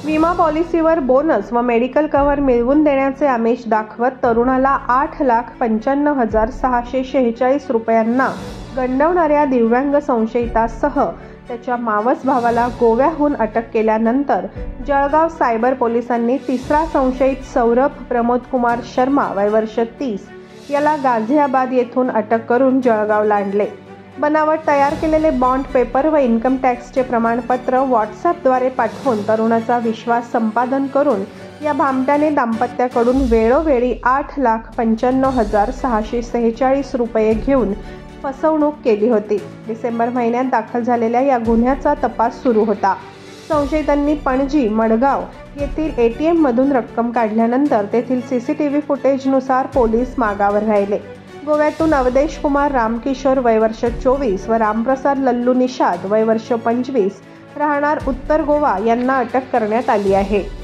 विमा पॉलिसीवर बोनस व medical cover मिळवून देण्याचे आमिष दाखवत तरुणाला 8,95,646 रुपयांना गंडवणाऱ्या दिव्यांग संशयितासह त्याच्या मावस भावाला गोव्याहून अटक केल्यानंतर जळगाव सायबर पोलिसांनी तिसरा संशयित सौरभ प्रमोद कुमार शर्मा वय वर्ष 30 याला गाझियाबाद येथून अटक करून जळगावला आणले। बनावट तयार केलेले बॉन्ड पेपर व इन्कम टॅक्सचे प्रमाणपत्र व्हॉट्सअपद्वारे पाठवून तरुणाचा विश्वास संपादन करून या भामट्याने दाम्पत्याकडून वेळोवेळी 8,95,646 रुपये घेऊन फसवणूक केली होती। डिसेंबर महिन्यात दाखल झालेल्या या गुन्ह्याचा तपास सुरू होता। संशयितांनी पणजी, मडगाव येथील ATM मधून रक्कम काढल्यानंतर तेथील CCTV फुटेजनुसार पोलीस मागावर राहिले। गोव्यातून अवधेश कुमार रामकिशोर वय वर्ष 24 व रामप्रसाद लल्लू निषाद वय वर्ष 25 राहणार उत्तर गोवा यांना अटक करण्यात आली आहे।